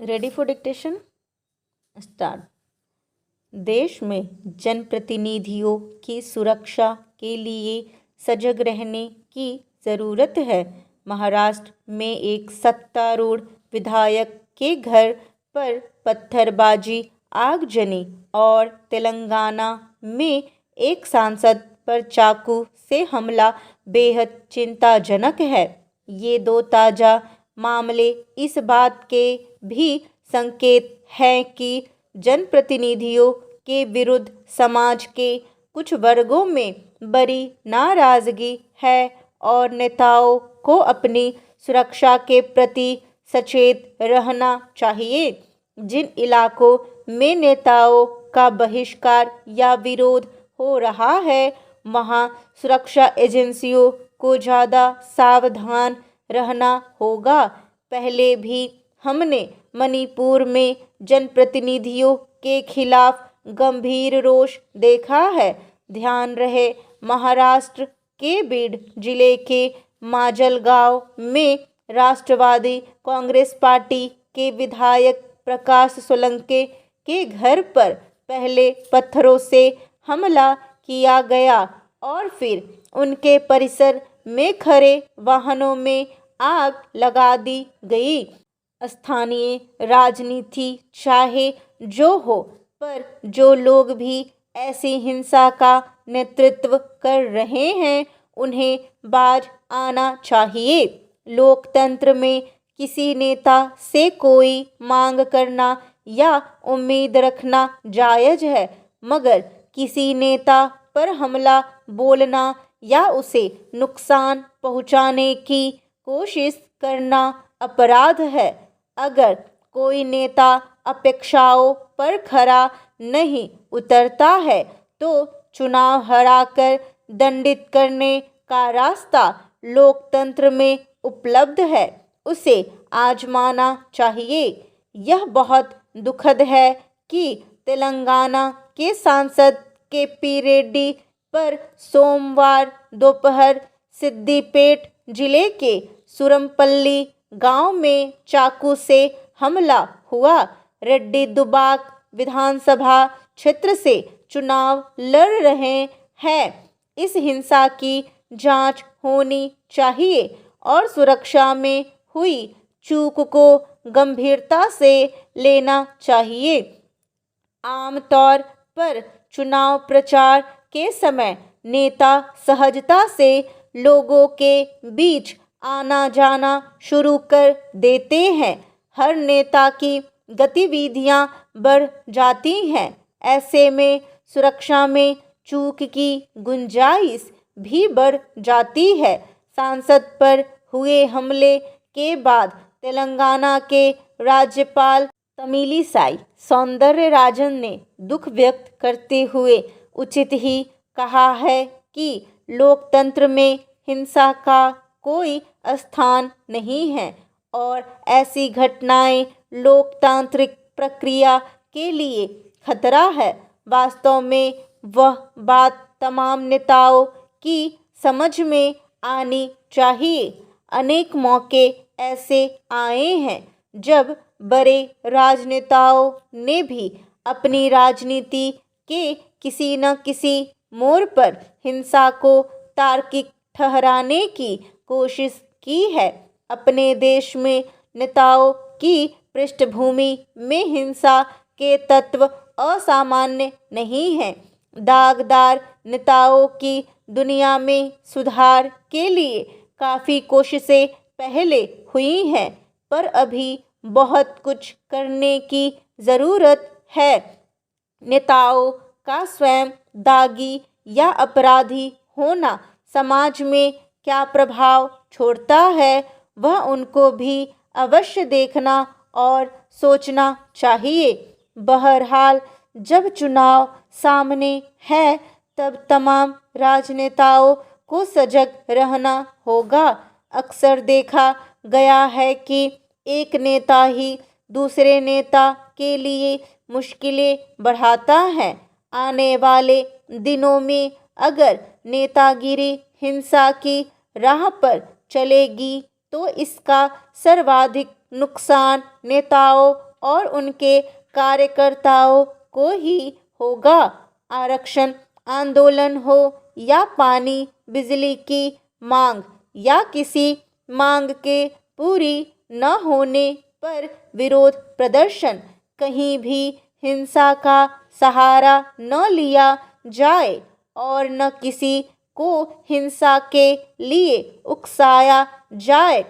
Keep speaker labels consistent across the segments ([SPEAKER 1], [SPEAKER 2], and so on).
[SPEAKER 1] Ready for dictation start. देश में जनप्रतिनिधियों की सुरक्षा के लिए सजग रहने की ज़रूरत है। महाराष्ट्र में एक सत्तारूढ़ विधायक के घर पर पत्थरबाजी, आगजनी और तेलंगाना में एक सांसद पर चाकू से हमला बेहद चिंताजनक है। ये दो ताज़ा मामले इस बात के भी संकेत हैं कि जनप्रतिनिधियों के विरुद्ध समाज के कुछ वर्गों में बड़ी नाराज़गी है और नेताओं को अपनी सुरक्षा के प्रति सचेत रहना चाहिए। जिन इलाकों में नेताओं का बहिष्कार या विरोध हो रहा है, वहाँ सुरक्षा एजेंसियों को ज़्यादा सावधान रहना होगा। पहले भी हमने मणिपुर में जनप्रतिनिधियों के खिलाफ गंभीर रोष देखा है। ध्यान रहे, महाराष्ट्र के बीड जिले के माजलगांव में राष्ट्रवादी कांग्रेस पार्टी के विधायक प्रकाश सोलंके के घर पर पहले पत्थरों से हमला किया गया और फिर उनके परिसर में खड़े वाहनों में आग लगा दी गई। स्थानीय राजनीति चाहे जो हो, पर जो लोग भी ऐसी हिंसा का नेतृत्व कर रहे हैं, उन्हें बाज आना चाहिए। लोकतंत्र में किसी नेता से कोई मांग करना या उम्मीद रखना जायज़ है, मगर किसी नेता पर हमला बोलना या उसे नुकसान पहुंचाने की कोशिश करना अपराध है। अगर कोई नेता अपेक्षाओं पर खरा नहीं उतरता है, तो चुनाव हराकर दंडित करने का रास्ता लोकतंत्र में उपलब्ध है, उसे आजमाना चाहिए। यह बहुत दुखद है कि तेलंगाना के सांसद के पी रेड्डी पर सोमवार दोपहर सिद्दीपेट जिले के सुरमपल्ली गांव में चाकू से हमला हुआ। रेड्डी दुबाक विधानसभा क्षेत्र से चुनाव लड़ रहे हैं। इस हिंसा की जांच होनी चाहिए और सुरक्षा में हुई चूक को गंभीरता से लेना चाहिए। आमतौर पर चुनाव प्रचार के समय नेता सहजता से लोगों के बीच आना जाना शुरू कर देते हैं। हर नेता की गतिविधियां बढ़ जाती हैं। ऐसे में सुरक्षा में चूक की गुंजाइश भी बढ़ जाती है। सांसद पर हुए हमले के बाद तेलंगाना के राज्यपाल तमिलिसाई सौंदरराजन ने दुख व्यक्त करते हुए उचित ही कहा है कि लोकतंत्र में हिंसा का कोई स्थान नहीं है और ऐसी घटनाएं लोकतांत्रिक प्रक्रिया के लिए खतरा है। वास्तव में वह बात तमाम नेताओं की समझ में आनी चाहिए। अनेक मौके ऐसे आए हैं जब बड़े राजनेताओं ने भी अपनी राजनीति के किसी न किसी मोड़ पर हिंसा को तार्किक ठहराने की कोशिश की है। अपने देश में नेताओं की पृष्ठभूमि में हिंसा के तत्व असामान्य नहीं हैं। दागदार नेताओं की दुनिया में सुधार के लिए काफ़ी कोशिशें पहले हुई हैं, पर अभी बहुत कुछ करने की ज़रूरत है। नेताओं का स्वयं दागी या अपराधी होना समाज में क्या प्रभाव छोड़ता है, वह उनको भी अवश्य देखना और सोचना चाहिए। बहरहाल, जब चुनाव सामने है, तब तमाम राजनेताओं को सजग रहना होगा। अक्सर देखा गया है कि एक नेता ही दूसरे नेता के लिए मुश्किलें बढ़ाता है। आने वाले दिनों में अगर नेतागिरी हिंसा की राह पर चलेगी, तो इसका सर्वाधिक नुकसान नेताओं और उनके कार्यकर्ताओं को ही होगा। आरक्षण आंदोलन हो या पानी बिजली की मांग या किसी मांग के पूरी न होने पर विरोध प्रदर्शन, कहीं भी हिंसा का सहारा न लिया जाए और न किसी को हिंसा के लिए उकसाया जाए।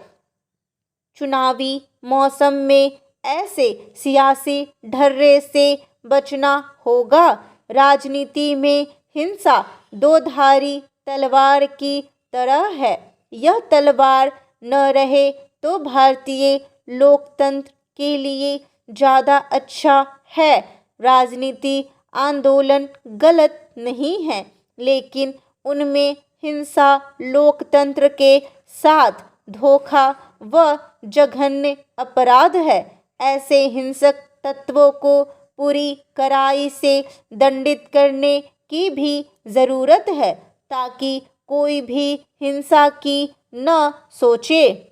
[SPEAKER 1] चुनावी मौसम में ऐसे सियासी ढर्रे से बचना होगा। राजनीति में हिंसा दो धारी तलवार की तरह है। यह तलवार न रहे तो भारतीय लोकतंत्र के लिए ज़्यादा अच्छा है। राजनीति आंदोलन गलत नहीं है, लेकिन उनमें हिंसा लोकतंत्र के साथ धोखा व जघन्य अपराध है। ऐसे हिंसक तत्वों को पूरी कड़ाई से दंडित करने की भी ज़रूरत है, ताकि कोई भी हिंसा की न सोचे।